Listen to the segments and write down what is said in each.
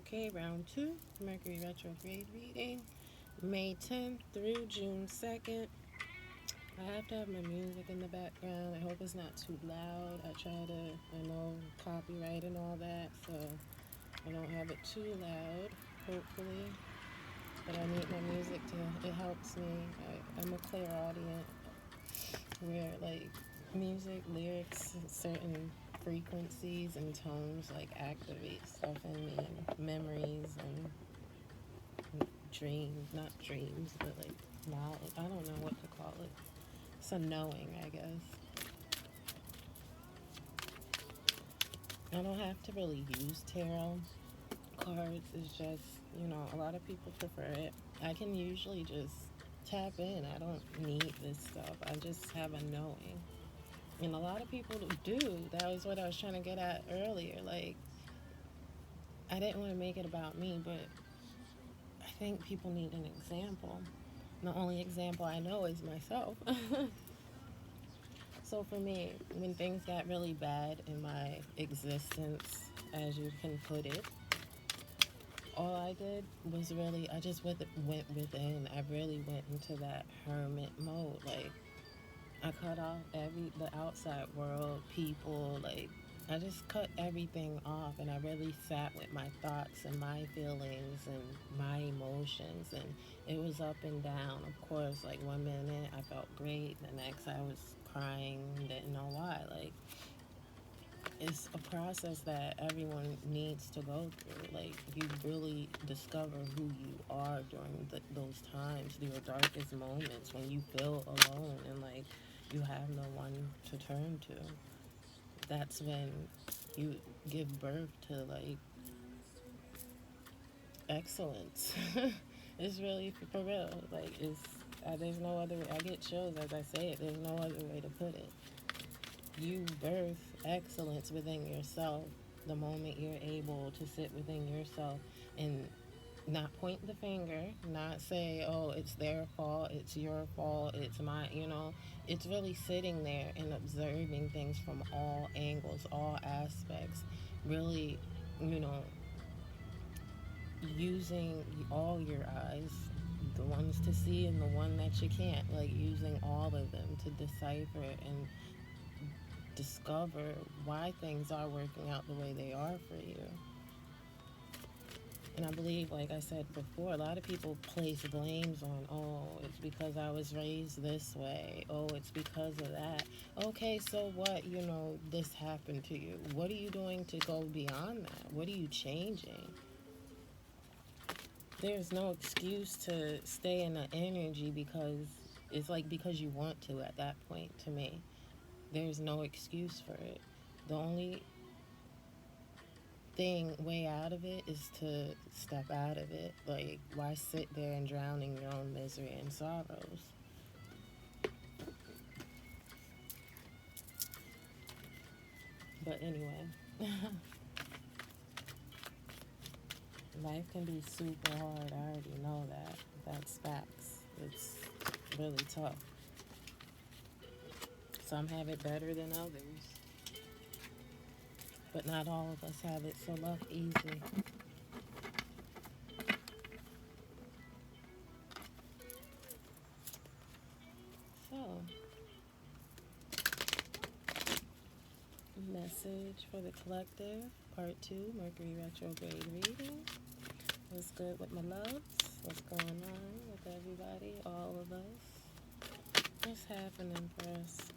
Okay, round two, Mercury Retrograde reading, May 10th through June 2nd. I have to have my music in the background. I hope it's not too loud. I know copyright and all that, so I don't have it too loud, hopefully. But I need my music it helps me. I'm a clairaudient where, like, music, lyrics, certain frequencies and tones, like, activate stuff in me, and memories and dreams, not dreams, but, like, knowledge. I don't know what to call it. It's a knowing, I guess. I don't have to really use tarot cards. It's just, a lot of people prefer it. I can usually just tap in. I don't need this stuff. I just have a knowing. And a lot of people do. That was what I was trying to get at earlier. Like, I didn't want to make it about me, but I think people need an example. The only example I know is myself. So for me, when things got really bad in my existence, as you can put it, all I did was I just went within. I really went into that hermit mode. Like, I cut off the outside world, people, like, I just cut everything off, and I really sat with my thoughts and my feelings and my emotions, and it was up and down. Of course, like, one minute I felt great, the next I was crying, didn't know why. Like, it's a process that everyone needs to go through. Like, you really discover who you are during those times, your darkest moments, when you feel alone and, like, you have no one to turn to. That's when you give birth to, like, excellence. It's really for real. Like, there's no other way. I get chills as I say it. There's no other way to put it. You birth excellence within yourself the moment you're able to sit within yourself and not point the finger, not say, oh, it's their fault, it's your fault, it's my, it's really sitting there and observing things from all angles, all aspects, really, you know, using all your eyes, the ones to see and the one that you can't, like, using all of them to decipher and discover why things are working out the way they are for you. And I believe, like I said before, a lot of people place blames on, oh, it's because I was raised this way. Oh, it's because of that. Okay, so what? This happened to you. What are you doing to go beyond that? What are you changing? There's no excuse to stay in the energy because it's like because you want to at that point, to me. There's no excuse for it. The only way out of it is to step out of it. Like, why sit there and drown in your own misery and sorrows? But anyway, life can be super hard. I already know that. That's facts. It's really tough. Some have it better than others, but not all of us have it so easy. So, message for the collective, part 2, Mercury Retrograde reading. What's good with my loves? What's going on with everybody, all of us? What's happening for us?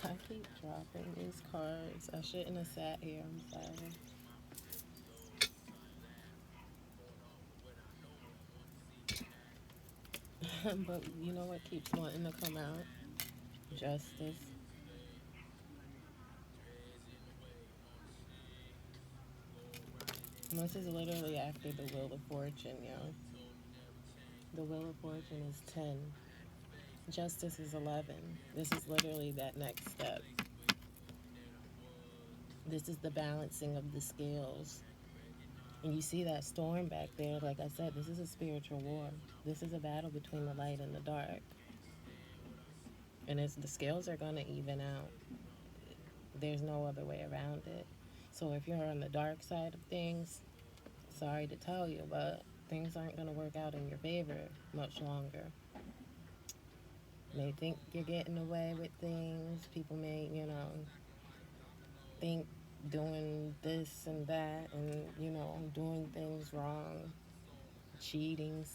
I keep dropping these cards. I shouldn't have sat here. I'm sorry. But you know what keeps wanting to come out? Justice. And this is literally after the Wheel of Fortune, yo. The Wheel of Fortune is 10. Justice is 11. This is literally that next step. This is the balancing of the scales. And you see that storm back there, like I said, this is a spiritual war. This is a battle between the light and the dark. And it's, the scales are going to even out. There's no other way around it. So if you're on the dark side of things, sorry to tell you, but things aren't going to work out in your favor much longer. May think you're getting away with things. People may, think doing this and that and, doing things wrong, cheating,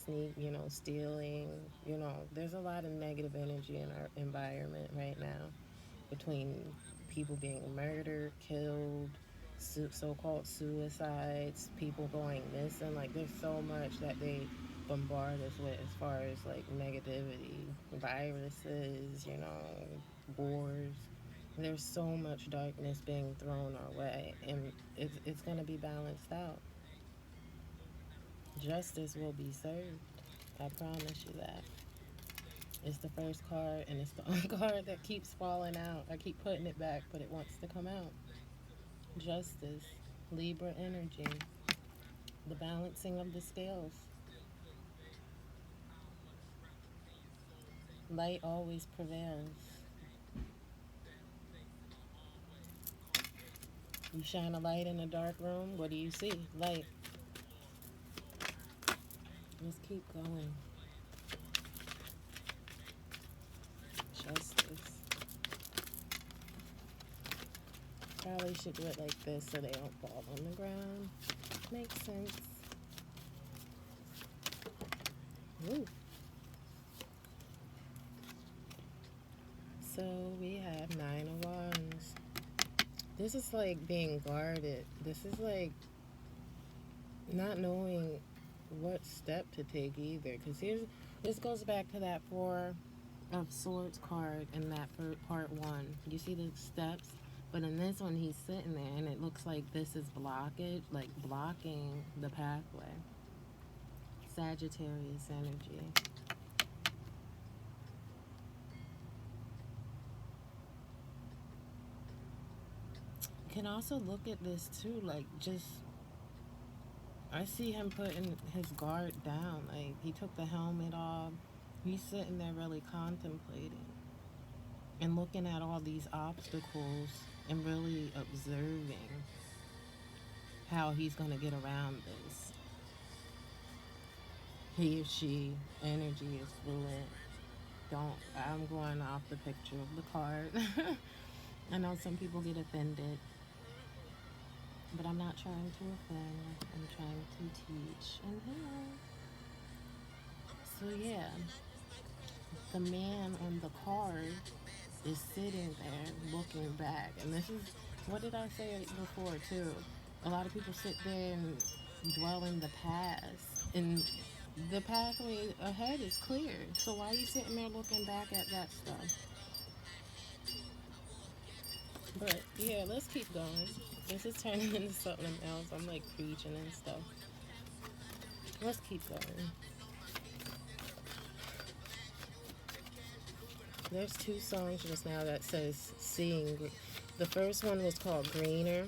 stealing. There's a lot of negative energy in our environment right now, between people being murdered, killed, so-called suicides, people going missing. Like, there's so much that they bombard us with as far as like negativity, viruses, wars. There's so much darkness being thrown our way, and it's going to be balanced out. Justice will be served. I promise you that. It's the first card, and it's the only card that keeps falling out. I keep putting it back, but it wants to come out. Justice, Libra energy, the balancing of the scales. Light always prevails. You shine a light in a dark room, what do you see? Light. Let's keep going. Justice. Probably should do it like this so they don't fall on the ground. Makes sense. Ooh. So we have 9 of Wands. This is like being guarded. This is like not knowing what step to take either. Because this goes back to that 4 of Swords card in that part 1. You see the steps? But in this one, he's sitting there, and it looks like this is blockage, like blocking the pathway. Sagittarius energy. You can also look at this too, like just, I see him putting his guard down. Like, he took the helmet off. He's sitting there really contemplating and looking at all these obstacles and really observing how he's going to get around this. He or she energy is fluent. I'm going off the picture of the card. I know some people get offended, but I'm not trying to offend. I'm trying to teach and heal. So yeah, the man on the card is sitting there looking back. And this is, what did I say before too? A lot of people sit there and dwell in the past, and the pathway ahead is clear. So why are you sitting there looking back at that stuff? But yeah, let's keep going. This is turning into something else. I'm like preaching and stuff. Let's keep going. There's 2 songs just now that says Seeing. The first one was called Greener,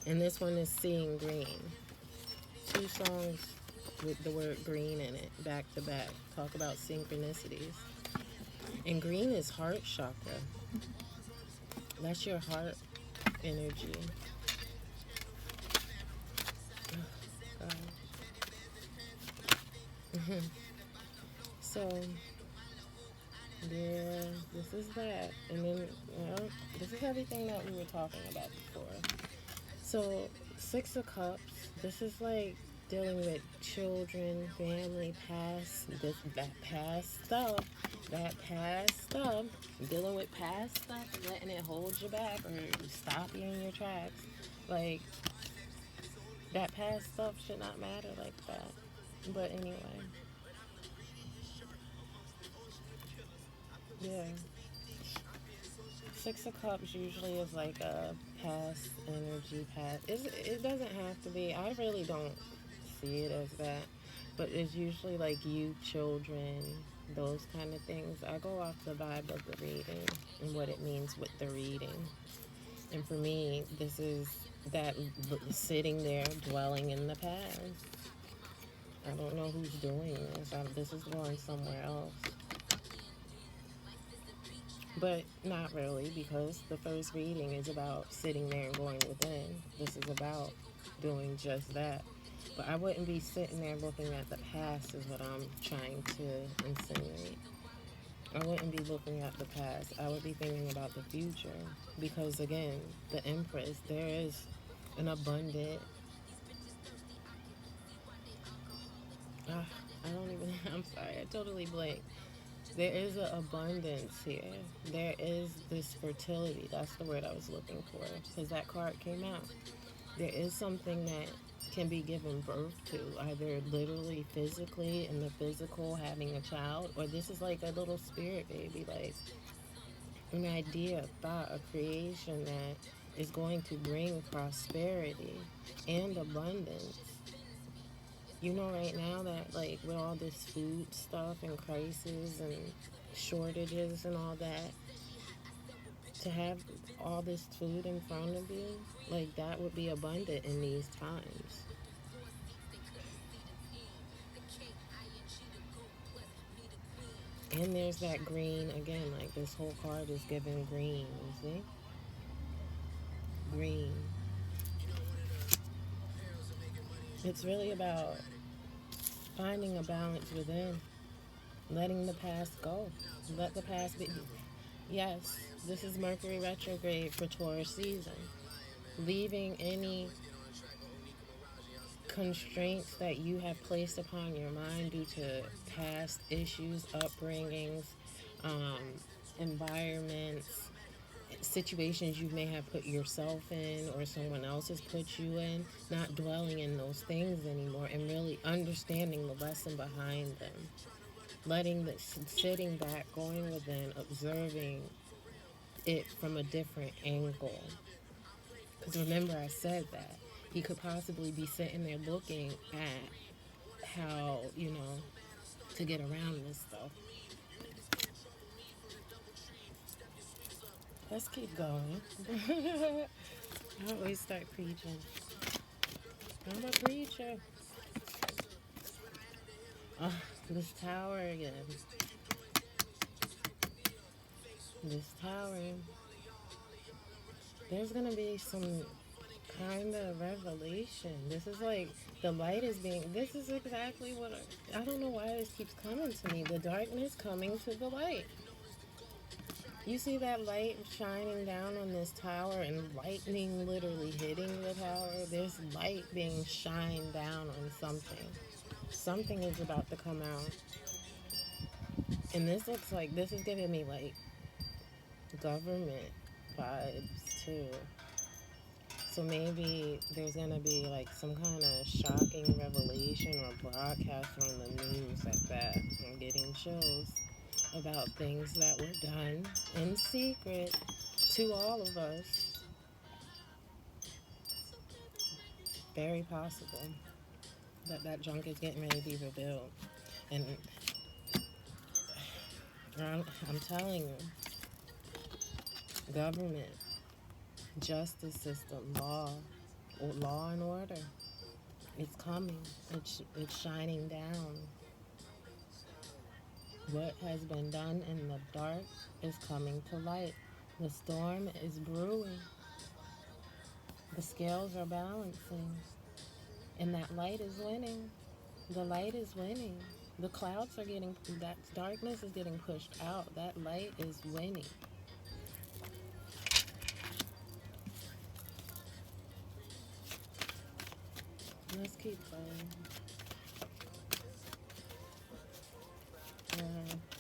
and this one is Seeing Green. 2 songs with the word green in it, back to back. Talk about synchronicities. And green is heart chakra. That's your heart energy. So, yeah, this is that. And then, this is everything that we were talking about before. So, 6 of Cups, this is like dealing with children, family, that past stuff, dealing with past stuff, letting it hold you back or stop you in your tracks. Like, that past stuff should not matter like that. But anyway, yeah. 6 of Cups usually is like a past energy, it doesn't have to be. I really don't see it as that, but it's usually like youth, children, those kind of things. I go off the vibe of the reading and what it means with the reading. And for me, this is that sitting there dwelling in the past. I don't know who's doing this. This is going somewhere else. But not really, because the first reading is about sitting there and going within. This is about doing just that. But I wouldn't be sitting there looking at the past, is what I'm trying to insinuate. I wouldn't be looking at the past. I would be thinking about the future. Because again, the Empress, there is an abundant. I don't even. I'm sorry. I totally blanked. There is an abundance here. There is this fertility. That's the word I was looking for. Because that card came out. There is something that can be given birth to, either literally physically in the physical having a child, or this is like a little spirit baby, like an idea, a thought, a creation that is going to bring prosperity and abundance. You know, right now that, like, with all this food stuff and crisis and shortages and all that, to have all this food in front of you, like, that would be abundant in these times. And there's that green again, like this whole card is giving green, you see? Green. It's really about finding a balance within, letting the past go. Let the past be. Yes, this is Mercury Retrograde for Taurus season. Leaving any constraints that you have placed upon your mind due to past issues, upbringings, um, environments, situations you may have put yourself in or someone else has put you in, not dwelling in those things anymore and really understanding the lesson behind them. Letting the sitting back, going within, observing it from a different angle. Because remember, I said that he could possibly be sitting there looking at how, to get around this stuff. Let's keep going. I always start preaching. I'm a preacher. Oh, this tower again. This tower. There's gonna be some kind of revelation. This is like the light is being. This is exactly what I don't know why this keeps coming to me. The darkness coming to the light. You see that light shining down on this tower and lightning literally hitting the tower? There's light being shined down on something. Something is about to come out. And this looks like this is giving me like government vibes too. So maybe there's gonna be like some kind of shocking revelation or broadcast on the news at that. I'm getting chills about things that were done in secret to all of us. Very possible that that junk is getting ready to be revealed. And I'm telling you, government, justice system, law and order, it's coming. It's shining down. What has been done in the dark is coming to light. The storm is brewing. The scales are balancing. And that light is winning. The light is winning. The clouds are getting, that darkness is getting pushed out. That light is winning. Let's keep going.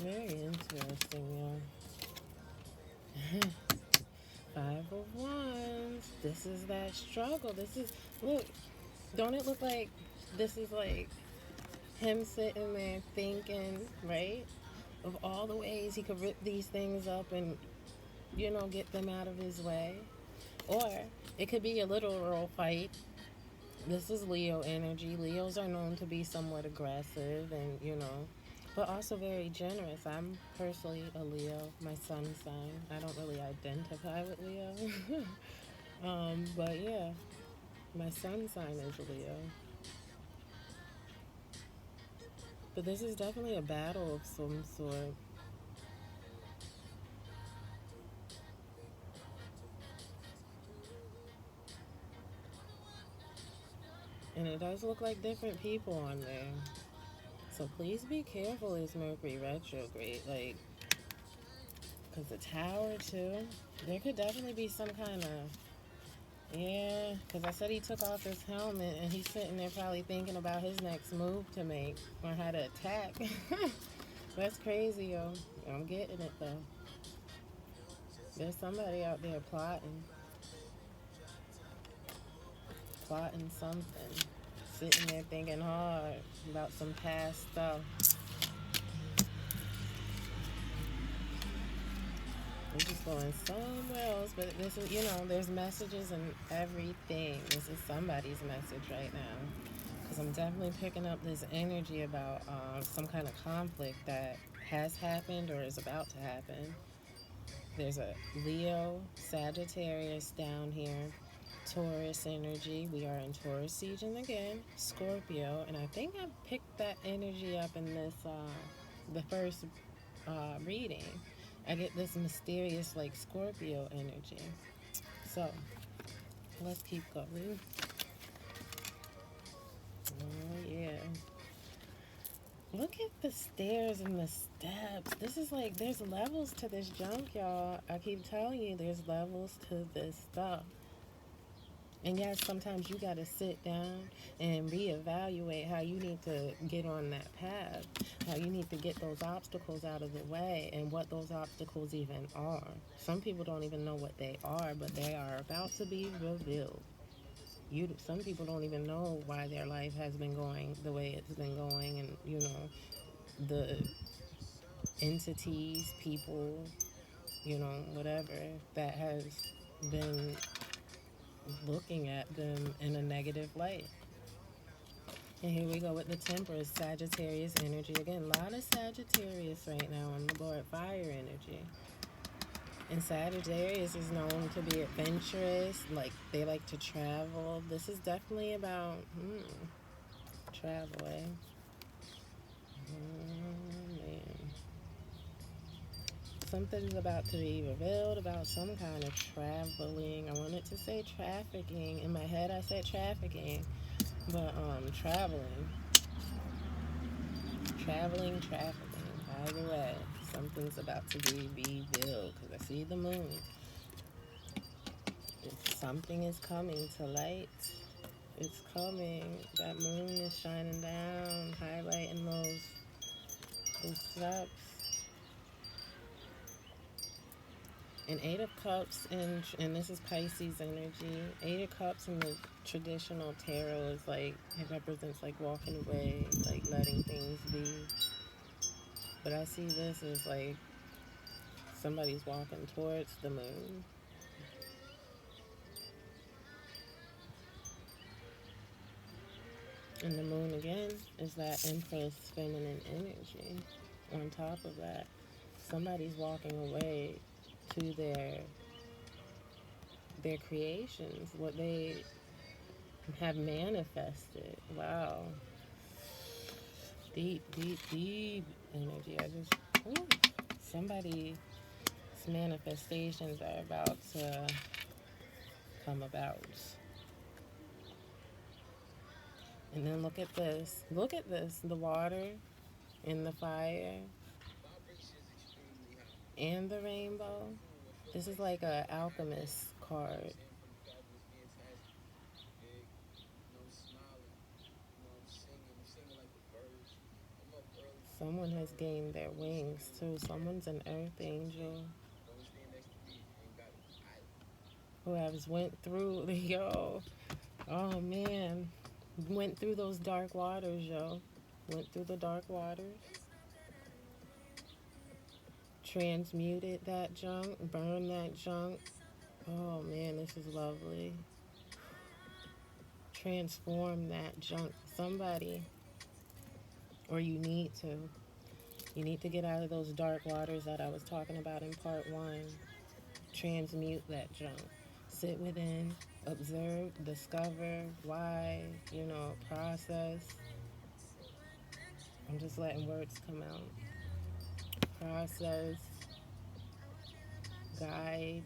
Very interesting, yeah. Five of Wands. This is that struggle. This is, look, don't it look like this is like him sitting there thinking, right? Of all the ways he could rip these things up and, get them out of his way. Or it could be a literal fight. This is Leo energy. Leos are known to be somewhat aggressive and, but also very generous. I'm personally a Leo, my sun sign. I don't really identify with Leo. But yeah, my sun sign is Leo. But this is definitely a battle of some sort. And it does look like different people on there. So please be careful, it's Mercury retrograde. Like, because the tower, too, there could definitely be some kind of, yeah, because I said he took off his helmet and he's sitting there probably thinking about his next move to make or how to attack. That's crazy, yo. I'm getting it, though. There's somebody out there plotting something, sitting there thinking hard about some past stuff. We're just going somewhere else, but this is, there's messages and everything. This is somebody's message right now. Because I'm definitely picking up this energy about some kind of conflict that has happened or is about to happen. There's a Leo, Sagittarius down here, Taurus energy. We are in Taurus season again, Scorpio, and I think I picked that energy up in this, the first reading. I get this mysterious, like, Scorpio energy. So, let's keep going. Oh, yeah. Look at the stairs and the steps. This is like, there's levels to this junk, y'all. I keep telling you, there's levels to this stuff. And yes, sometimes you got to sit down and reevaluate how you need to get on that path, how you need to get those obstacles out of the way, and what those obstacles even are. Some people don't even know what they are, but they are about to be revealed. Some people don't even know why their life has been going the way it's been going, and the entities, people, whatever that has been looking at them in a negative light. And here we go with the Temperance, Sagittarius energy. Again, a lot of Sagittarius right now on the board, fire energy. And Sagittarius is known to be adventurous, like they like to travel. This is definitely about travel, eh? Man. Something's about to be revealed about some kind of traveling. I wanted to say trafficking. In my head, I said trafficking. But, traveling. Either way, something's about to be revealed. Because I see the moon. Something is coming to light. It's coming. That moon is shining down, highlighting those steps. And Eight of Cups, and this is Pisces energy. Eight of Cups in the traditional tarot is like, it represents like walking away, like letting things be. But I see this as like somebody's walking towards the moon. And the moon again is that Empress feminine energy. On top of that, somebody's walking away to their creations, what they have manifested. Wow. Deep energy. Somebody's manifestations are about to come about. And then look at this. Look at this. The water and the fire and the rainbow. This is like a alchemist card. Someone has gained their wings too. Someone's an earth angel who has went through oh man, went through those dark waters, went through the dark waters, transmuted that junk, burned that junk. Oh man, this is lovely. Transform that junk. Somebody, or you need to get out of those dark waters that I was talking about in part 1. Transmute that junk. Sit within, observe, discover, why, process. I'm just letting words come out. Process, guide.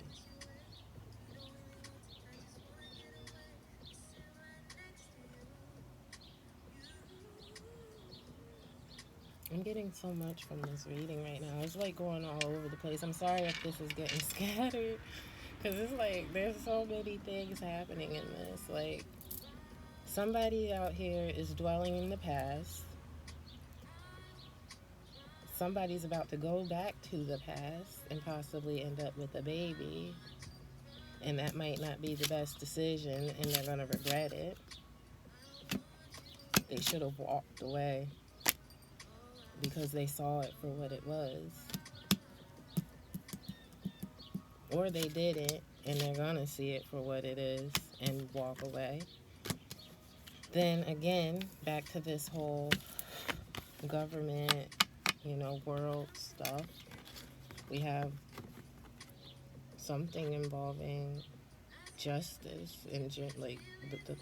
I'm getting so much from this reading right now. It's like going all over the place. I'm sorry if this is getting scattered, because it's like there's so many things happening in this. Like, somebody out here is dwelling in the past. Somebody's about to go back to the past and possibly end up with a baby. And that might not be the best decision, and they're going to regret it. They should have walked away because they saw it for what it was. Or they didn't, and they're going to see it for what it is and walk away. Then again, back to this whole government, world stuff. We have something involving justice and like the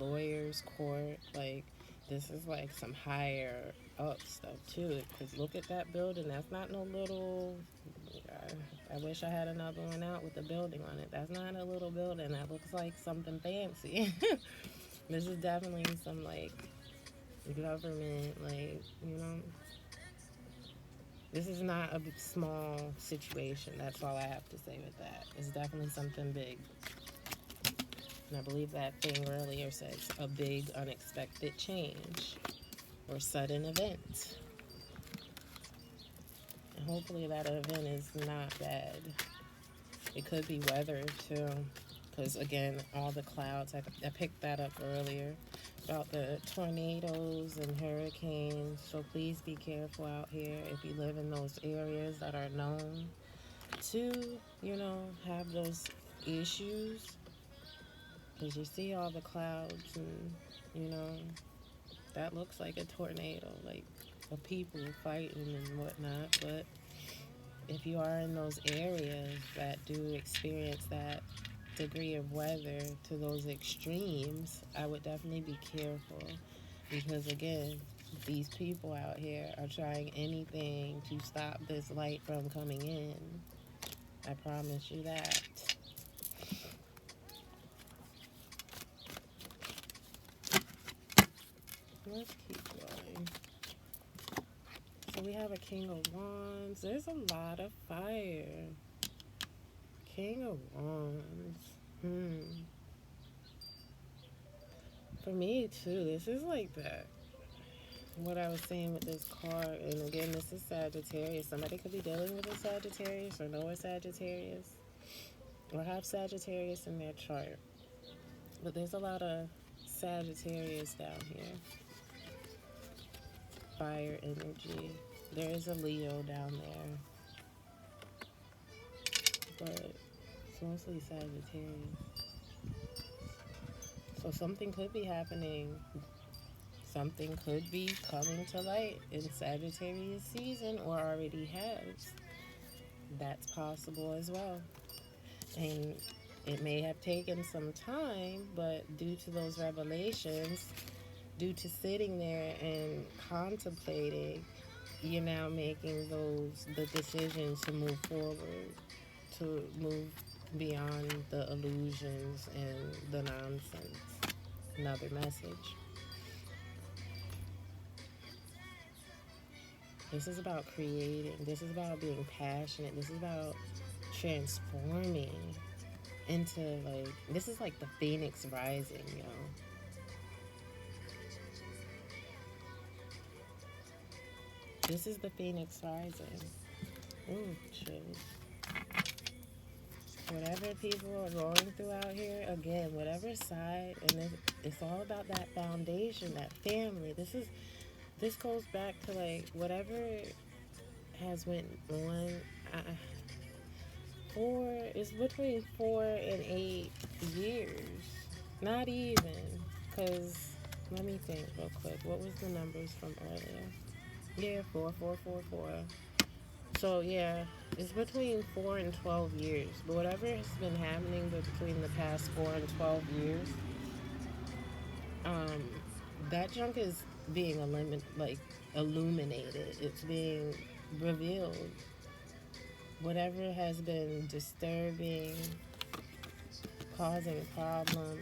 lawyers' court. Like, this is like some higher up stuff too. Because look at that building. That's not no little. I wish I had another one out with a building on it. That's not a little building. That looks like something fancy. This is definitely some like government, like, this is not a small situation. That's all I have to say with that. It's definitely something big. And I believe that thing earlier says a big unexpected change or sudden event. And hopefully that event is not bad. It could be weather too. Because again, all the clouds, I picked that up earlier about the tornadoes and hurricanes. So please be careful out here if you live in those areas that are known to, have those issues. Because you see all the clouds and, that looks like a tornado, like of people fighting and whatnot. But if you are in those areas that do experience that degree of weather to those extremes, I would definitely be careful. Because again, these people out here are trying anything to stop this light from coming in. I promise you that. Let's keep going. So we have a King of Wands. There's a lot of fire. King of Wands. For me too, this is like that. What I was saying with this card, and again, this is Sagittarius. Somebody could be dealing with a Sagittarius or know a Sagittarius or have Sagittarius in their chart. But there's a lot of Sagittarius down here. Fire energy. There is a Leo down there. But it's mostly Sagittarius. So something could be happening. Something could be coming to light in Sagittarius season or already has. That's possible as well. And it may have taken some time, but due to those revelations, due to sitting there and contemplating, you're now making the decisions to move forward, to move beyond the illusions and the nonsense. Another message. This is about creating. This is about being passionate. This is about transforming into, like, this is like the phoenix rising, This is the phoenix rising. Ooh, chills. Whatever people are going through out here, again, whatever side, and it's all about that foundation, that family. This goes back to, like, whatever has went on. It's between 4 and 8 years. Not even, because let me think real quick. What was the numbers from earlier? Yeah, 4. So yeah, it's between 4 and 12 years. But whatever has been happening between the past 4 and 12 years, that junk is being illuminated. It's being revealed. Whatever has been disturbing, causing problems,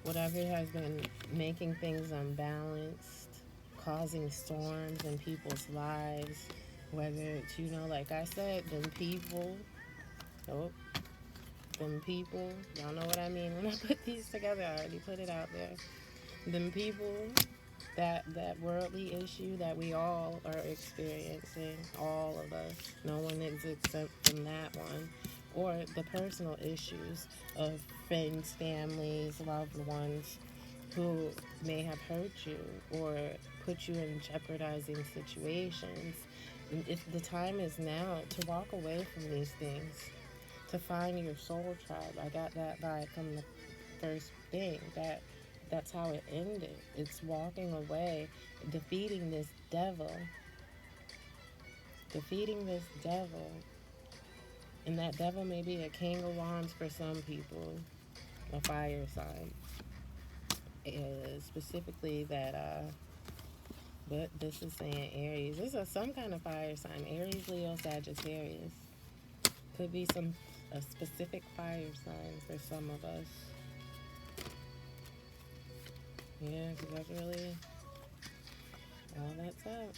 whatever has been making things unbalanced, causing storms in people's lives. Whether it's, like I said, oh, them people, y'all know what I mean when I put these together. I already put it out there. Them people, that worldly issue that we all are experiencing, all of us. No one is exempt from that one. Or the personal issues of friends, families, loved ones who may have hurt you or put you in jeopardizing situations. If the time is now to walk away from these things, to find your soul tribe. I got that vibe from the first thing. That's how it ended. It's walking away, defeating this devil. Defeating this devil. And that devil may be a king of wands for some people, a fire sign. Specifically that, but this is saying Aries. This is some kind of fire sign. Aries, Leo, Sagittarius. Could be a specific fire sign for some of us. Yeah, because that's really all that's up.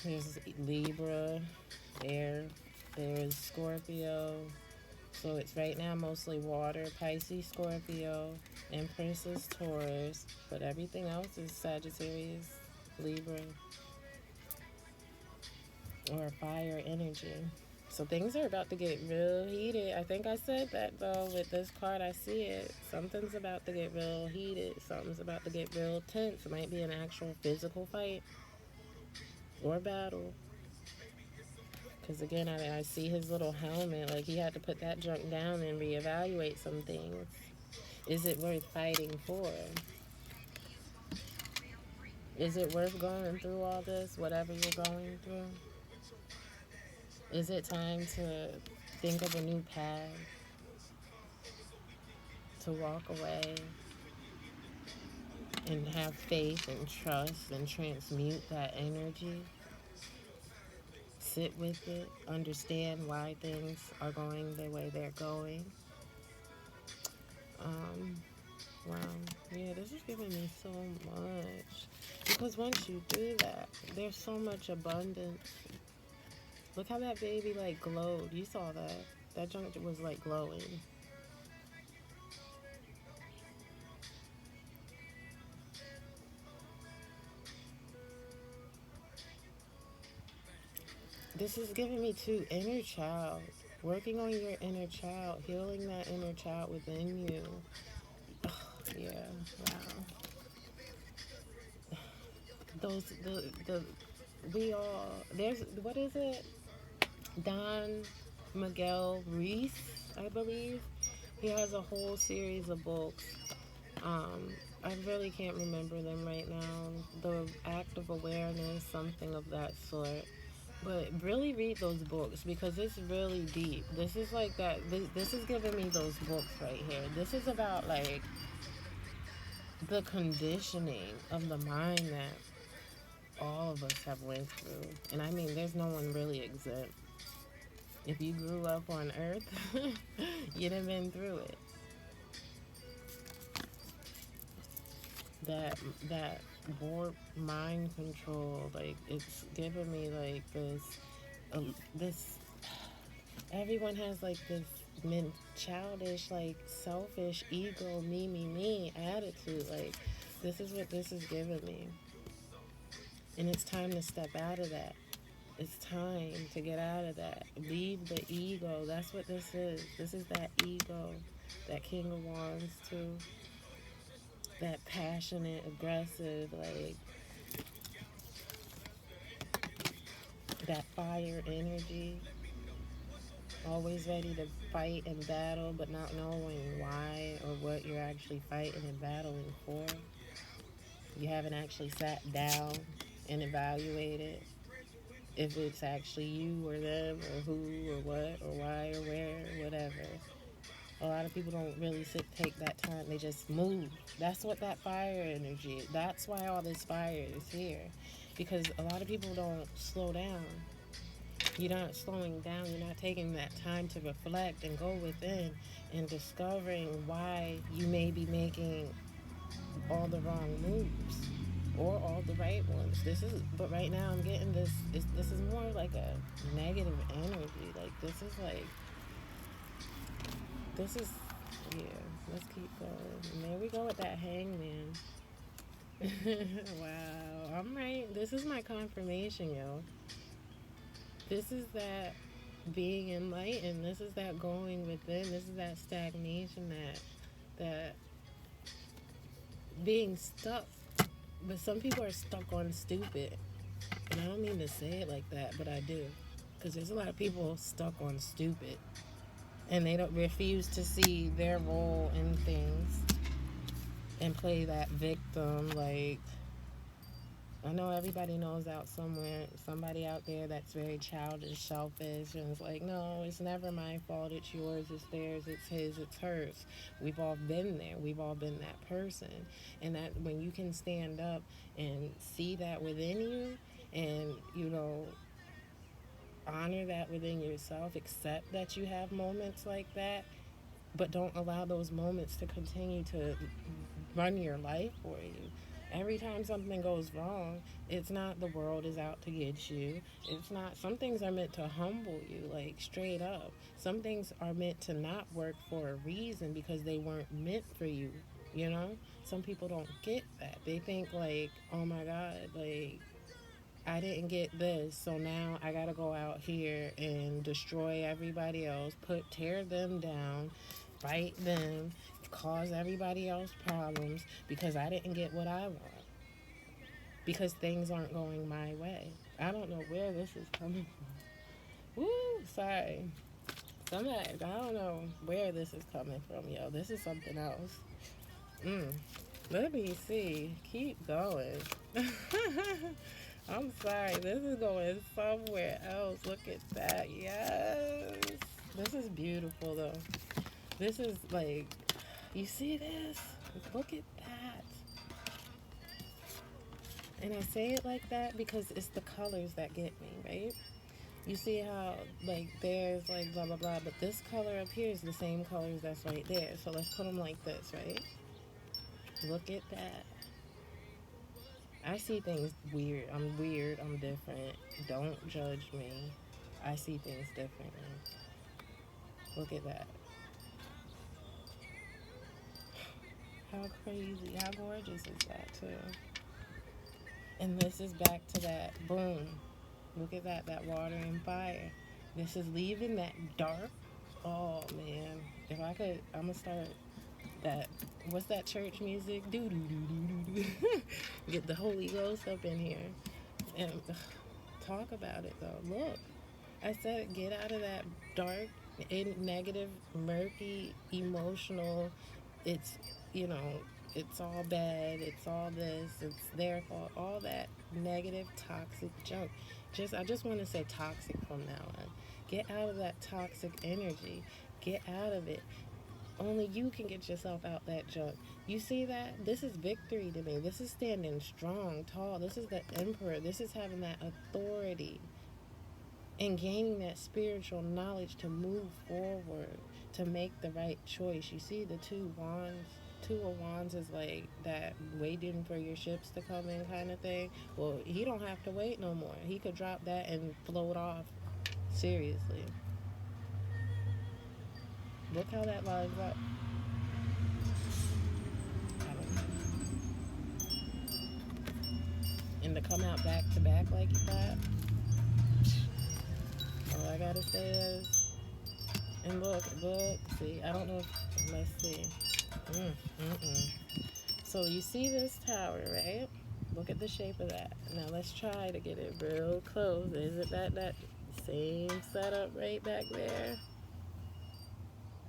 There's Libra, air, there's Scorpio. So it's right now mostly water, Pisces, Scorpio, Empress is Taurus, but everything else is Sagittarius, Libra, or fire energy. So things are about to get real heated. I think I said that though with this card. I see it. Something's about to get real heated. Something's about to get real tense. It might be an actual physical fight or battle. Because again, I see his little helmet. Like he had to put that junk down and reevaluate some things. Is it worth fighting for? Is it worth going through all this, whatever you're going through? Is it time to think of a new path? To walk away and have faith and trust and transmute that energy? Sit with it, understand why things are going the way they're going. Wow, yeah, this is giving me so much. Because once you do that, there's so much abundance. Look how that baby like glowed. You saw that. That junk was like glowing. This is giving me too inner child. Working on your inner child, healing that inner child within you. Yeah, wow. We all, there's, what is it? Don Miguel Reese, I believe. He has a whole series of books. I really can't remember them right now. The Act of Awareness, something of that sort. But really read those books because it's really deep. This is like that. This is giving me those books right here. This is about like the conditioning of the mind that all of us have went through. And I mean, there's no one really exempt. If you grew up on Earth, you'd have been through it. That warp mind control, like it's giving me like this. Everyone has like this childish, like selfish, ego, me attitude. Like this is what this is giving me, and it's time to step out of that. It's time to get out of that. Leave the ego. That's what this is. This is that ego, that King of Wands too. That passionate, aggressive, like that fire energy. Always ready to fight and battle, but not knowing why or what you're actually fighting and battling for. You haven't actually sat down and evaluated if it's actually you or them or who or what or why or where or whatever. A lot of people don't really take that time. They just move. That's what that fire energy is. That's why all this fire is here. Because a lot of people don't slow down. You're not slowing down. You're not taking that time to reflect and go within and discovering why you may be making all the wrong moves or all the right ones. But right now I'm getting this is more like a negative energy. Like, this is, yeah, let's keep going. And there we go with that hangman. Wow, I'm right. This is my confirmation, yo. This is that being enlightened. This is that going within. This is that stagnation, that being stuck. But some people are stuck on stupid. And I don't mean to say it like that, but I do. Because there's a lot of people stuck on stupid. And they don't refuse to see their role in things and play that victim. Like, I know everybody knows out somewhere, somebody out there that's very childish, selfish, and it's like, no, it's never my fault, it's yours, it's theirs, it's his, it's hers. We've all been there. We've all been that person. And that when you can stand up and see that within you and, honor that within yourself, accept that you have moments like that, but don't allow those moments to continue to run your life for you. Every time something goes wrong, it's not the world is out to get you. It's not, some things are meant to humble you, like straight up. Some things are meant to not work for a reason because they weren't meant for you, you know? Some people don't get that. They think like, oh my God, like, I didn't get this, so now I gotta go out here and destroy everybody else, tear them down, fight them, cause everybody else problems because I didn't get what I want. Because things aren't going my way. I don't know where this is coming from. Woo, sorry. I don't know where this is coming from, yo. This is something else. Let me see. Keep going. I'm sorry. This is going somewhere else. Look at that. Yes. This is beautiful, though. This is like, you see this? Look at that. And I say it like that because it's the colors that get me, right? You see how, like, there's, like, blah, blah, blah, but this color up here is the same colors that's right there. So let's put them like this, right? Look at that. I see things weird. I'm weird. I'm different. Don't judge me. I see things differently. Look at that. How crazy. How gorgeous is that, too? And this is back to that boom. Look at that water and fire. This is leaving that dark. Oh, man. If I could, I'm going to start that. What's that church music? Do, do, do, do, do, do. Get the Holy Ghost up in here. And talk about it, though. Look. I said get out of that dark, negative, murky, emotional, it's, you know, it's all bad, it's all this, it's their fault, all that negative, toxic junk. I just want to say toxic from now on. Get out of that toxic energy. Get out of it. Only you can get yourself out that junk. You see that? This is victory to me. This is standing strong, tall. This is the emperor. This is having that authority and gaining that spiritual knowledge to move forward, to make the right choice. You see the two wands? Two of Wands is like that waiting for your ships to come in kind of thing. Well, he don't have to wait no more. He could drop that and float off. Seriously. Look how that lines up. And to come out back to back like that, all I gotta say is, and look, see, I don't know if, let's see. So you see this tower, right? Look at the shape of that. Now let's try to get it real close. Is it that same setup right back there?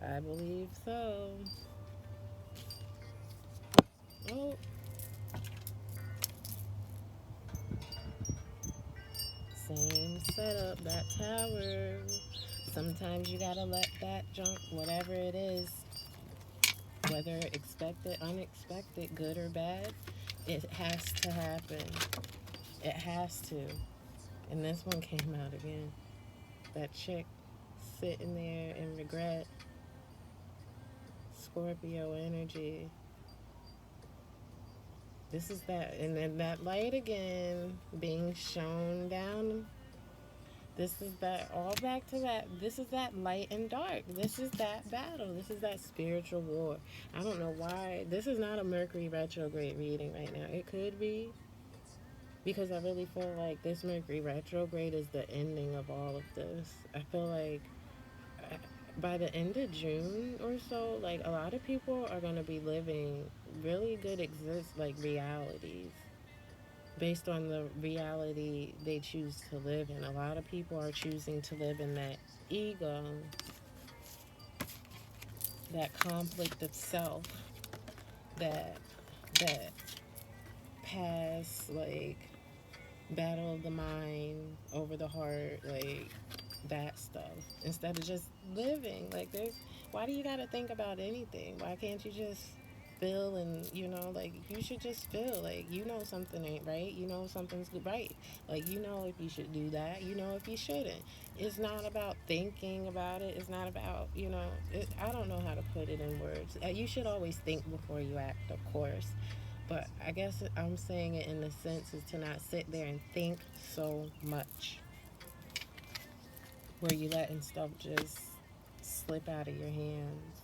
I believe so. Oh. Same setup, that tower. Sometimes you gotta let that junk, whatever it is, whether expected, unexpected, good or bad, it has to happen. It has to. And this one came out again. That chick sitting there in regret. Scorpio energy. This is that, and then that light again being shown down. This is that, all back to that. This is that light and dark. This is that battle. This is that spiritual war. I don't know why. This is not a Mercury retrograde reading right now. It could be, because I really feel like this Mercury retrograde is the ending of all of this. I feel like by the end of June or so, like a lot of people are going to be living really good realities based on the reality they choose to live in. A lot of people are choosing to live in that ego, that conflict of self, that that past battle of the mind over the heart, that stuff, instead of just living. Why do you got to think about anything? Why can't you just feel? And you should just feel like something ain't right, something's right, if you should do that, if you shouldn't. It's not about thinking about it. It's not about I don't know how to put it in words. You should always think before you act, of course, but I guess I'm saying it in the sense is to not sit there and think so much, where you letting stuff just slip out of your hands,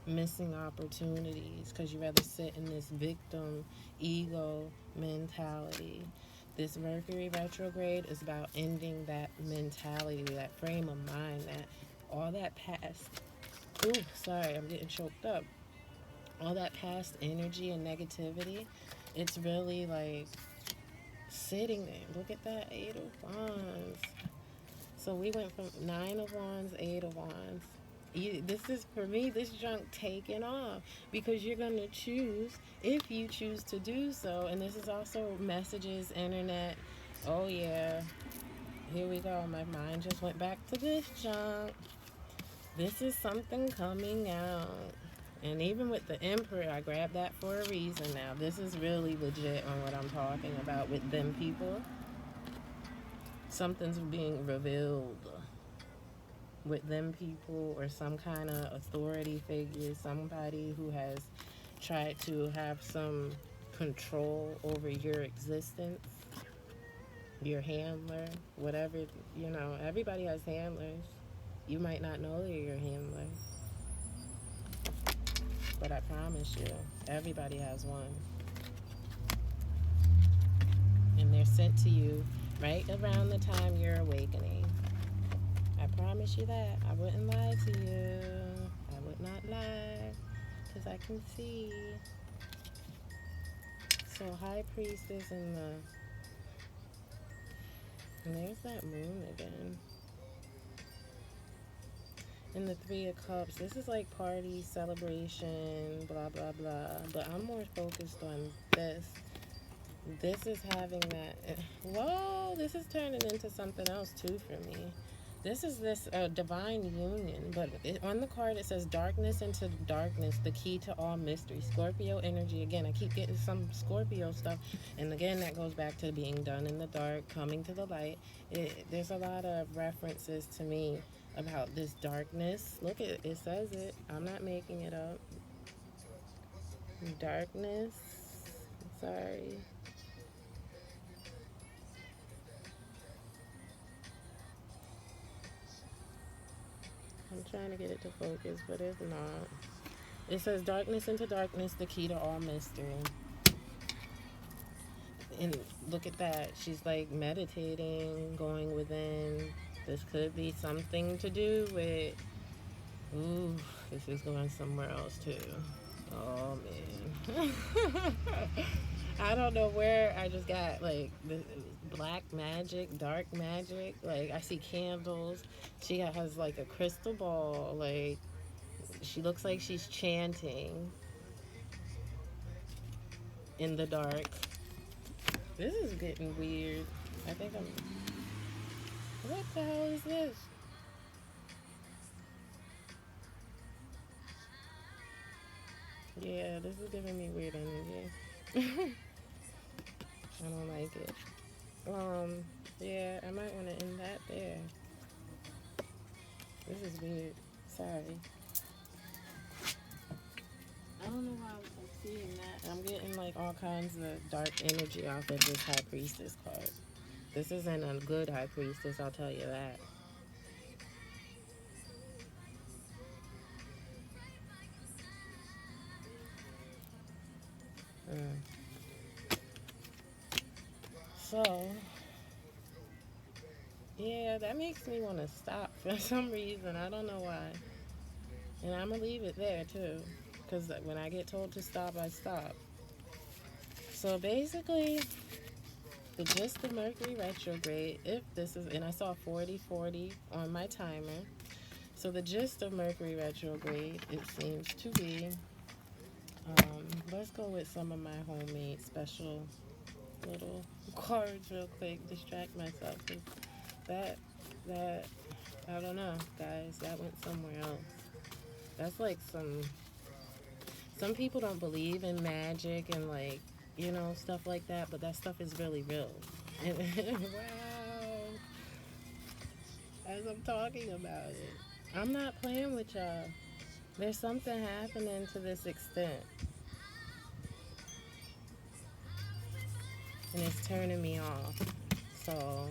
missing opportunities because you rather sit in this victim ego mentality. This Mercury retrograde is about ending that mentality, that frame of mind, that all that past. Ooh, sorry, I'm getting choked up. All that past energy and negativity, it's really like sitting there. Look at that, Eight of Wands. So we went from Nine of Wands, Eight of Wands. This is, for me, this junk taking off, because you're going to choose, if you choose to do so. And this is also messages, internet. Oh, yeah. Here we go. My mind just went back to this junk. This is something coming out. And even with the Emperor, I grabbed that for a reason now. This is really legit on what I'm talking about with them people. Something's being revealed with them people, or some kind of authority figure, somebody who has tried to have some control over your existence, your handler, whatever, everybody has handlers. You might not know they're your handler, but I promise you, everybody has one. And they're sent to you right around the time you're awakening. I promise you that. I wouldn't lie to you. I would not lie, because I can see. So High Priestess and there's that moon again. And the Three of Cups. This is like party, celebration, blah, blah, blah. But I'm more focused on this. This is having that. Whoa, this is turning into something else too for me. This is this divine union, but on the card it says darkness into darkness, the key to all mystery. Scorpio energy. Again, I keep getting some Scorpio stuff, and again that goes back to being done in the dark, coming to the light. There's a lot of references to me about this darkness. Look, it says it. I'm not making it up. Darkness. Sorry. I'm trying to get it to focus, but it's not. It says darkness into darkness, the key to all mystery. And look at that. She's like meditating, going within. This could be something to do with. Ooh, this is going somewhere else too. Oh man. I don't know where I just got like the black magic, dark magic. Like I see candles. She has like a crystal ball. Like she looks like she's chanting in the dark. This is getting weird. I think I'm. What the hell is this? Yeah, this is giving me weird energy. I don't like it. Yeah, I might want to end that there. This is weird. Sorry. I don't know why I'm seeing that. I'm getting like all kinds of dark energy off of this High Priestess card. This isn't a good High Priestess, I'll tell you that. Mm. So, yeah, that makes me want to stop for some reason. I don't know why. And I'm going to leave it there too. Because when I get told to stop, I stop. So basically, the gist of Mercury retrograde, if this is, and I saw 4040 on my timer. So the gist of Mercury retrograde, it seems to be, let's go with some of my homemade special little cards real quick, distract myself. That, that, I don't know, guys, that went somewhere else. That's like some people don't believe in magic and like, stuff like that, but that stuff is really real. Wow. As I'm talking about it, I'm not playing with y'all. There's something happening to this extent, and it's turning me off. So,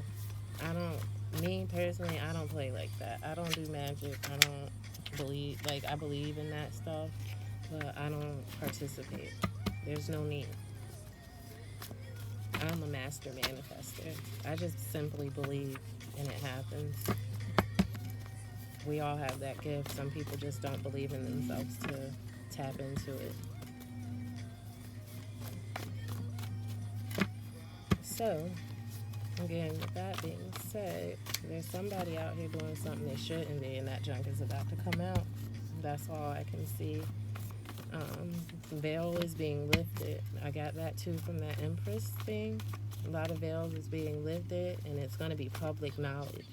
me personally, I don't play like that. I don't do magic. I don't I believe in that stuff, but I don't participate. There's no need. I'm a master manifester. I just simply believe and it happens. We all have that gift. Some people just don't believe in themselves to tap into it. So, again, with that being said, there's somebody out here doing something they shouldn't be, and that junk is about to come out. That's all I can see. Veil is being lifted. I got that too from that Empress thing. A lot of veils is being lifted, and it's going to be public knowledge.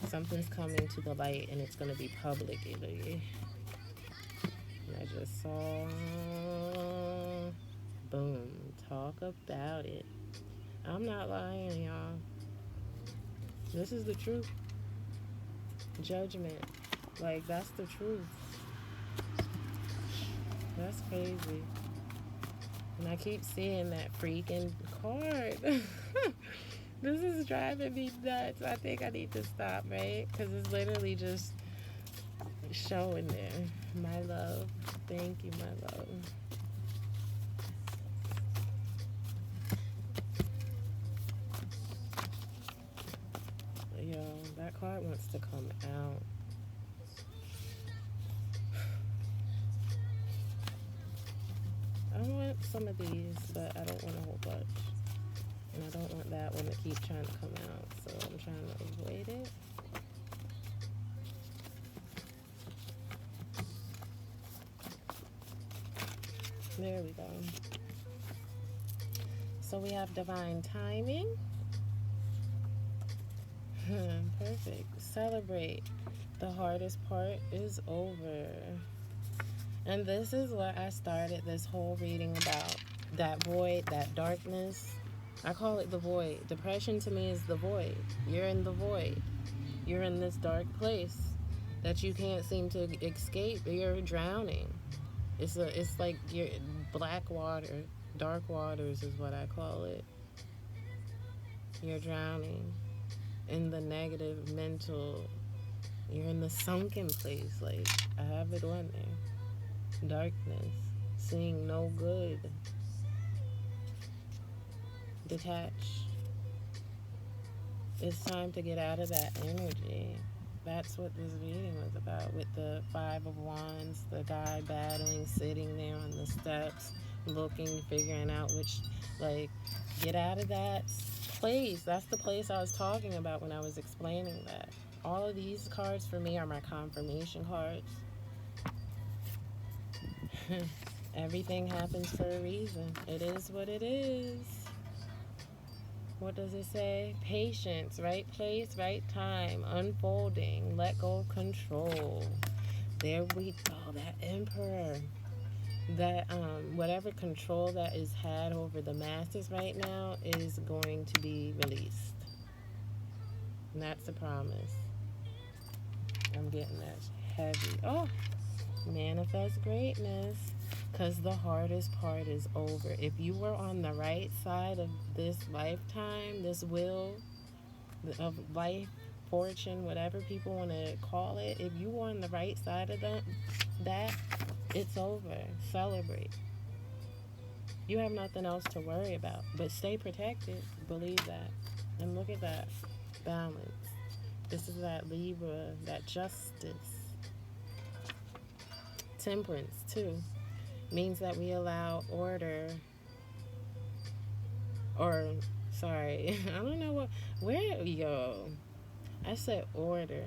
Something's coming to the light, and it's going to be public. And I just saw, boom, talk about it. I'm not lying, y'all. This is the truth. Judgment. Like, that's the truth. That's crazy. And I keep seeing that freaking card. This is driving me nuts. I think I need to stop, right? Because it's literally just showing there. My love. Thank you, my love. Yo, that card wants to come out. I want some of these, but I don't want a whole bunch. And I don't want that one to keep trying to come out, so I'm trying to avoid it. There we go. So we have divine timing. Perfect. Celebrate. The hardest part is over. And this is what I started this whole reading about. That void, that darkness. I call it the void. Depression to me is the void. You're in the void. You're in this dark place that you can't seem to escape. You're drowning. It's like you're black water. Dark waters is what I call it. You're drowning in the negative mental. You're in the sunken place. Like, I have it on there. Darkness, seeing no good, detach. It's time to get out of that energy. That's what this reading was about, with the Five of Wands, the guy battling, sitting there on the steps, looking, figuring out which, get out of that place. That's the place I was talking about when I was explaining that. All of these cards for me are my confirmation cards. Everything happens for a reason. It is what it is. What does it say? Patience, right place, right time, unfolding, let go of control. There we go, that Emperor. That whatever control that is had over the masses right now is going to be released. And that's a promise. I'm getting that heavy. Oh, manifest greatness. Because the hardest part is over. If you were on the right side of this lifetime, this wheel of life, fortune, whatever people want to call it, if you were on the right side of that, it's over. Celebrate. You have nothing else to worry about. But stay protected. Believe that. And look at that balance. This is that Libra, that justice. Temperance, too, means that we allow order, or, sorry, I don't know I said order.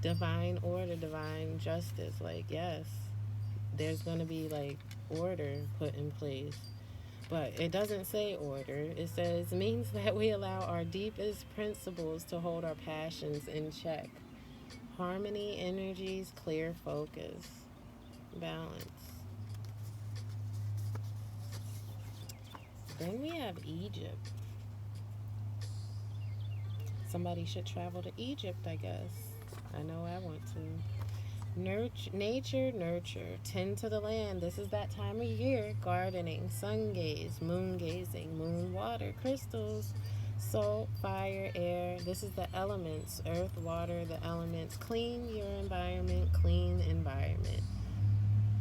Divine order, divine justice. Like, yes, there's going to be, like, order put in place. But it doesn't say order. It says means that we allow our deepest principles to hold our passions in check. Harmony, energies, clear focus, balance. Then we have Egypt. Somebody should travel to Egypt, I guess. I know I want to. Nature, nurture, tend to the land. This is that time of year. Gardening, sun gaze, moon gazing, moon water, crystals, salt, fire, air. This is the elements. Earth, water, the elements. Clean your environment, clean environment.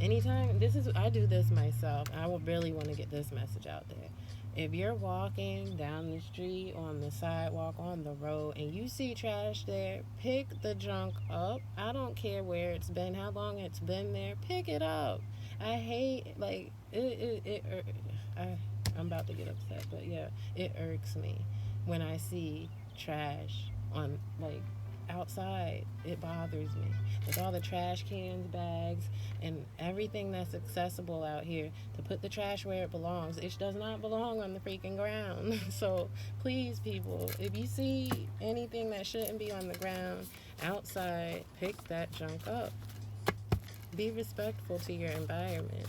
Anytime, I do this myself. I would really want to get this message out there. If you're walking down the street, on the sidewalk, on the road, and you see trash there, pick the junk up. I don't care where it's been, how long it's been there. Pick it up. I hate, like, I'm about to get upset, but yeah, it irks me when I see trash on, like, outside. It bothers me. With all the trash cans, bags, and everything that's accessible out here, to put the trash where it belongs. It does not belong on the freaking ground. So please, people, if you see anything that shouldn't be on the ground outside, pick that junk up. Be respectful to your environment.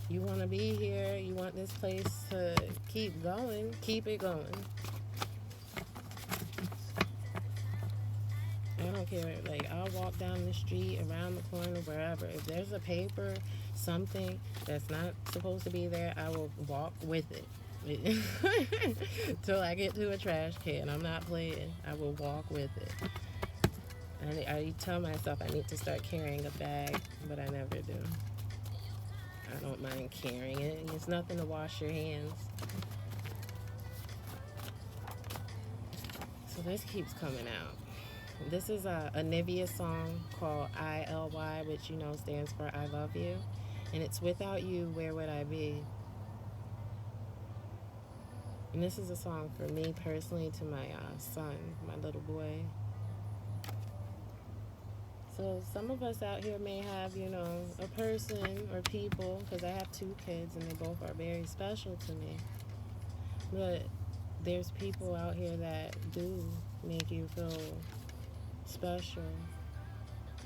You want to be here, you want this place to keep going, keep it going. I don't care. Like, I'll walk down the street, around the corner, wherever. If there's a paper, something that's not supposed to be there, I will walk with it. Till I get to a trash can. I'm not playing. I will walk with it. And I tell myself I need to start carrying a bag, but I never do. I don't mind carrying it. It's nothing to wash your hands. So this keeps coming out. This is a Nivea song called ILY, which stands for I Love You. And it's without you, where would I be? And this is a song for me personally, to my son, my little boy. So some of us out here may have, a person or people, because I have 2 kids and they both are very special to me. But there's people out here that do make you feel special.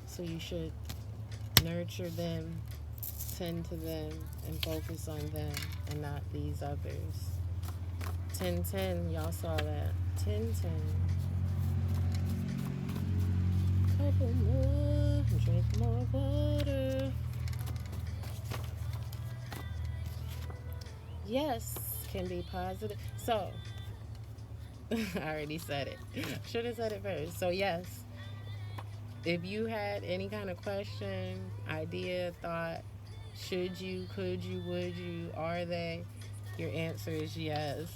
So you should nurture them, tend to them, and focus on them and not these others. 10-10, y'all saw that. 10-10. Couple more, drink more water. Yes, can be positive. So, I already said it. Should have said it first. So, yes, if you had any kind of question, idea, thought, should you, could you, would you, are they, your answer is yes.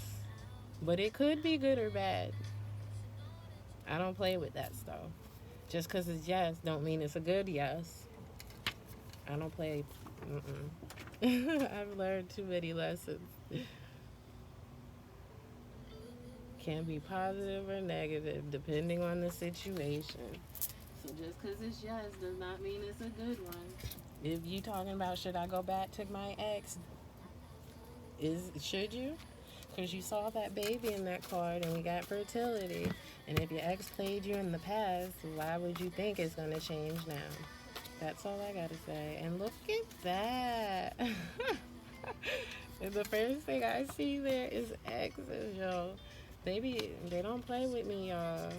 But it could be good or bad. I don't play with that stuff. Just because it's yes don't mean it's a good yes. I don't play. I've learned too many lessons. Can be positive or negative depending on the situation. So just because it's yes does not mean it's a good one. If you talking about should I go back to my ex, should you? Because you saw that baby in that card and we got fertility. And if your ex played you in the past, why would you think it's going to change now? That's all I got to say. And look at that. And the first thing I see there is exes, yo. They don't play with me, y'all.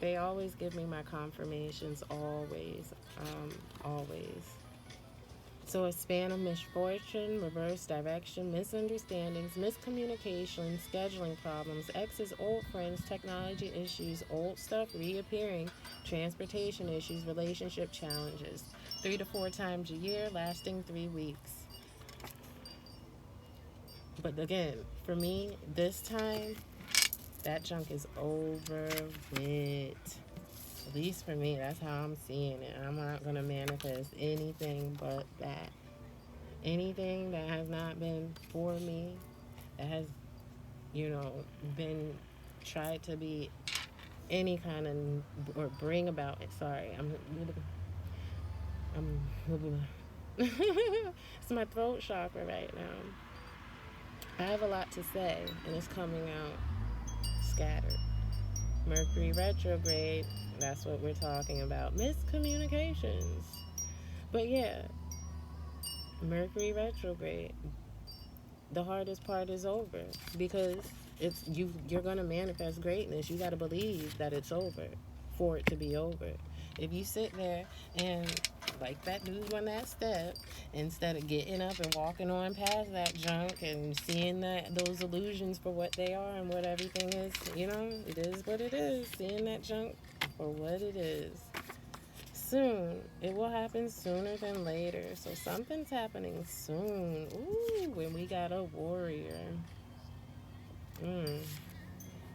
They always give me my confirmations, always, always. So a span of misfortune, reverse direction, misunderstandings, miscommunication, scheduling problems, exes, old friends, technology issues, old stuff reappearing, transportation issues, relationship challenges. 3 to 4 times a year, lasting 3 weeks. But again, for me, this time, that junk is over with. At least for me, that's how I'm seeing it. I'm not going to manifest anything but that. Anything that has not been for me, that has, been tried to be any kind of, or bring about it. Sorry, I'm it's my throat chakra right now. I have a lot to say, and it's coming out scattered. Mercury retrograde, that's what we're talking about. Miscommunications. But yeah, Mercury retrograde, the hardest part is over because you're going to manifest greatness. You got to believe that it's over for it to be over. If you sit there and like that dude on that step, instead of getting up and walking on past that junk and seeing those illusions for what they are and what everything is, it is what it is. Seeing that junk for what it is. Soon. It will happen sooner than later. So something's happening soon. Ooh, when we got a warrior.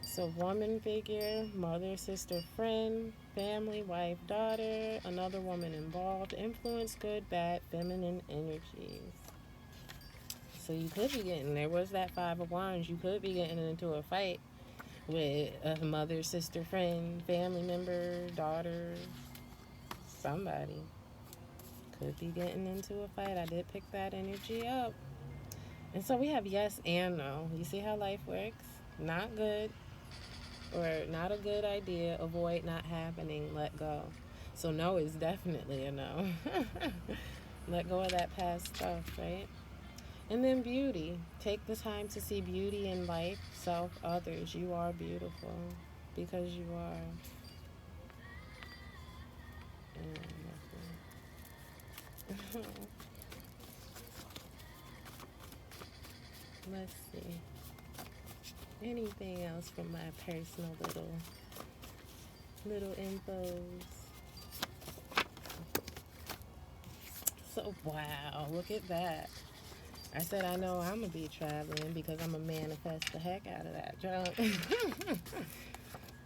So woman figure, mother, sister, friend, family, wife, daughter, another woman involved, influence, good, bad, feminine energies. So you could be there was that 5 of Wands, you could be getting into a fight with a mother, sister, friend, family member, daughter, somebody. Could be getting into a fight. I did pick that energy up. And so we have yes and no. You see how life works? Not good, or not a good idea, avoid, not happening, let go. So no is definitely a no. Let go of that past stuff, right? And then beauty. Take the time to see beauty in life, self, others. You are beautiful because you are. Let's see. Anything else from my personal little infos? So wow, look at that. I said I know I'm gonna be traveling because I'm gonna manifest the heck out of that junk.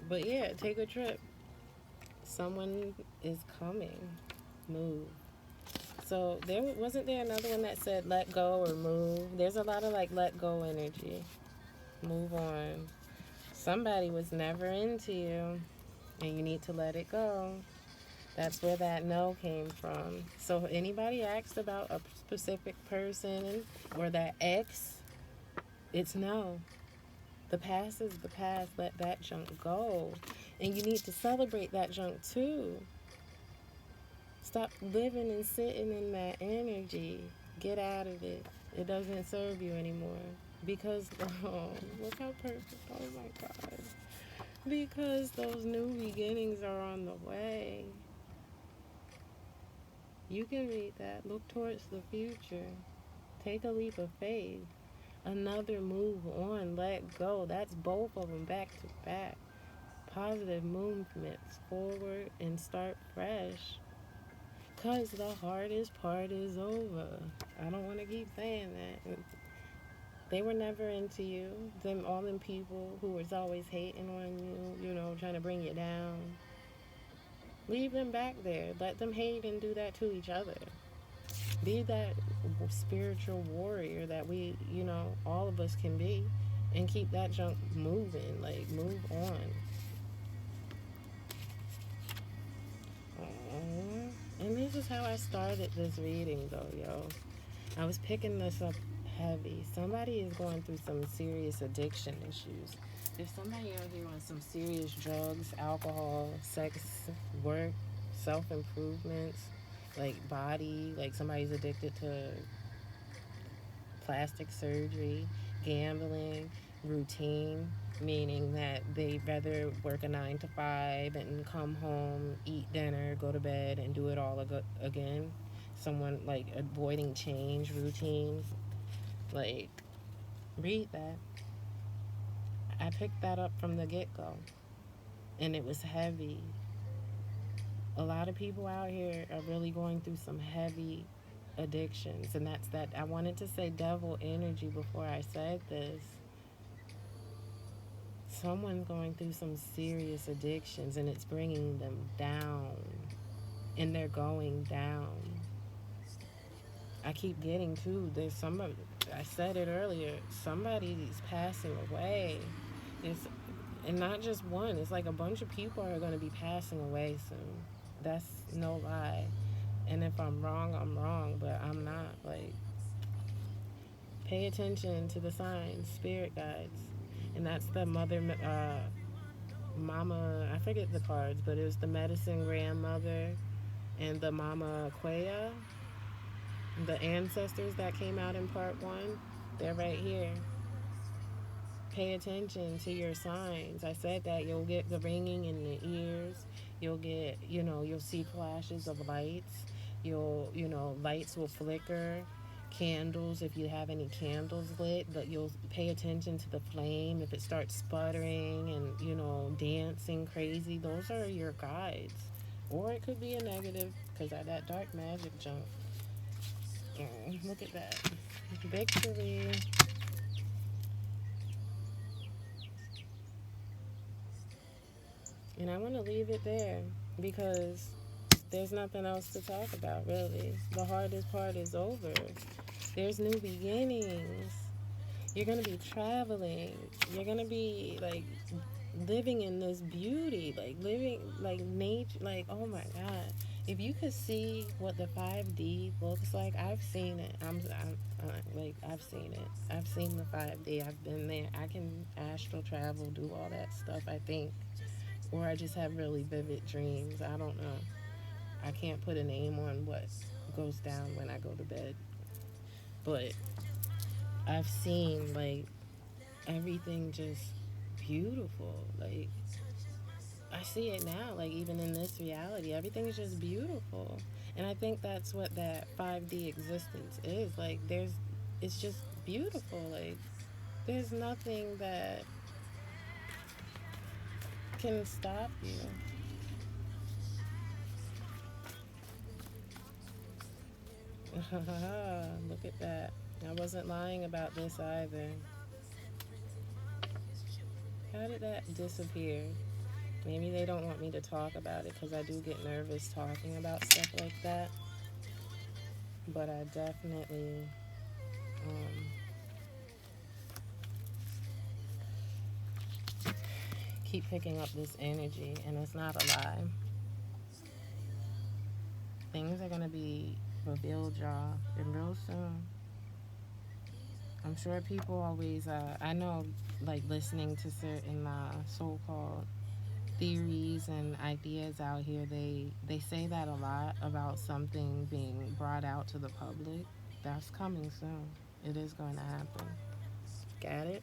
But yeah, take a trip. Someone is coming. Move. So wasn't there another one that said let go or move? There's a lot of like let go energy. Move on. Somebody was never into you and you need to let it go. That's where that no came from. So if anybody asked about a specific person or that ex, it's no. The past is the past. Let that junk go. And you need to celebrate that junk too. Stop living and sitting in that energy. Get out of it. It doesn't serve you anymore. Because, look how perfect. Oh my God. Because those new beginnings are on the way. You can read that. Look towards the future. Take a leap of faith. Another move on. Let go. That's both of them back to back. Positive movements forward and start fresh. Because the hardest part is over. I don't want to keep saying that. They were never into you. All them people who was always hating on you, trying to bring you down. Leave them back there. Let them hate and do that to each other. Be that spiritual warrior that we, all of us can be. And keep that junk moving. Like, move on. And this is how I started this reading, though, yo. I was picking this up heavy. Somebody is going through some serious addiction issues. There's somebody out here on some serious drugs, alcohol, sex, work, self-improvements, like body, like somebody's addicted to plastic surgery, gambling, routine, meaning that they rather work a 9 to 5 and come home, eat dinner, go to bed, and do it all again. Someone like avoiding change, routines. Like, read that. I picked that up from the get go, and it was heavy. A lot of people out here are really going through some heavy addictions, and that's that. I wanted to say devil energy before I said this. Someone's going through some serious addictions, and it's bringing them down, and they're going down. I keep getting too. There's somebody. I said it earlier. Somebody's passing away. It's and not just one. It's like a bunch of people are going to be passing away soon. That's no lie. And if I'm wrong, I'm wrong, but I'm not. Like, pay attention to the signs, spirit guides, and that's the mama. I forget the cards, but it was the medicine grandmother and the mama Quea, the ancestors that came out in part one. They're right here. Pay attention to your signs. I said that you'll get the ringing in the ears. You'll get, you'll see flashes of lights. Lights will flicker. Candles, if you have any candles lit, but you'll pay attention to the flame. If it starts sputtering and, dancing crazy, those are your guides. Or it could be a negative, because of that dark magic junk. Look at that. Victory. And I want to leave it there because there's nothing else to talk about, really. The hardest part is over. There's new beginnings. You're going to be traveling. You're going to be, like, living in this beauty. Like, living, like, nature. Like, oh, my God. If you could see what the 5D looks like, I've seen it. I've seen it. I've seen the 5D. I've been there. I can astral travel, do all that stuff, I think. Or I just have really vivid dreams. I don't know. I can't put a name on what goes down when I go to bed. But I've seen, like, everything just beautiful. Like, I see it now, like, even in this reality. Everything is just beautiful. And I think that's what that 5D existence is. Like, it's just beautiful. Like, there's nothing that can stop you. Look at that. I wasn't lying about this either. How did that disappear? Maybe they don't want me to talk about it because I do get nervous talking about stuff like that. But I definitely keep picking up this energy, and it's not a lie. Things are going to be revealed, y'all, and real soon. I'm sure people always, I know, like, listening to certain so-called theories and ideas out here, they say that a lot about something being brought out to the public. That's coming soon. It is going to happen. Got it?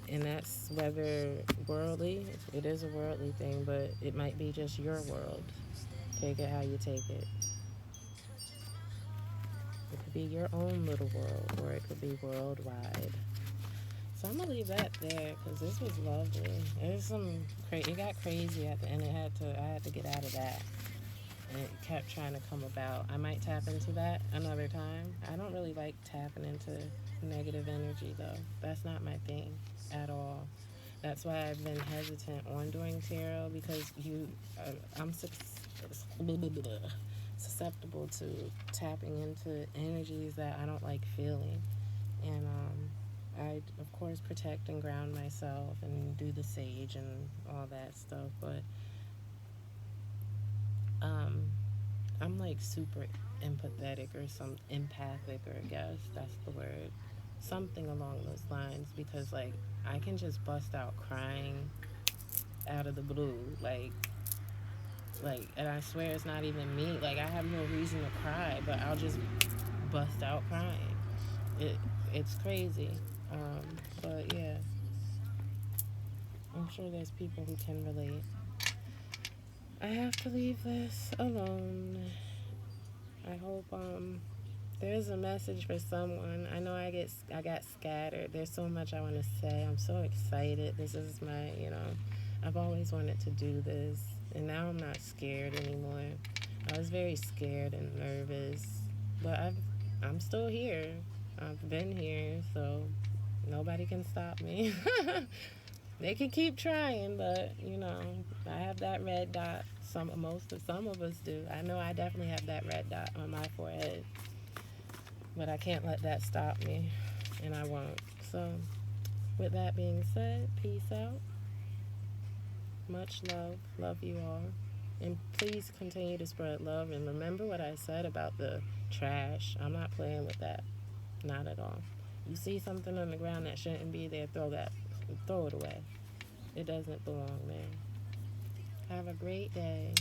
And that's whether worldly, it is a worldly thing, but it might be just your world. Take it how you take it. It could be your own little world, or it could be worldwide. So I'm gonna leave that there because this was lovely. It got crazy at the end. I had to get out of that, and it kept trying to come about. I might tap into that another time. I don't really like tapping into negative energy though. That's not my thing at all. That's why I've been hesitant on doing tarot because I'm susceptible to tapping into energies that I don't like feeling, and I of course protect and ground myself and do the sage and all that stuff, but I'm like super empathetic or some empathic, or I guess that's the word, something along those lines, because like I can just bust out crying out of the blue, like, and I swear it's not even me. Like, I have no reason to cry, but I'll just bust out crying. It's crazy. But yeah, I'm sure there's people who can relate. I have to leave this alone. I hope there's a message for someone. I know I got scattered. There's so much I want to say. I'm so excited. This is my, I've always wanted to do this, and now I'm not scared anymore. I was very scared and nervous, but I'm still here. I've been here, so nobody can stop me. They can keep trying, but I have that red dot. Some of us do. I know I definitely have that red dot on my forehead, but I can't let that stop me, and I won't. So, with that being said, peace out. Much love. Love you all. And please continue to spread love. And remember what I said about the trash. I'm not playing with that. Not at all. You see something on the ground that shouldn't be there, throw it away. It doesn't belong there. Have a great day.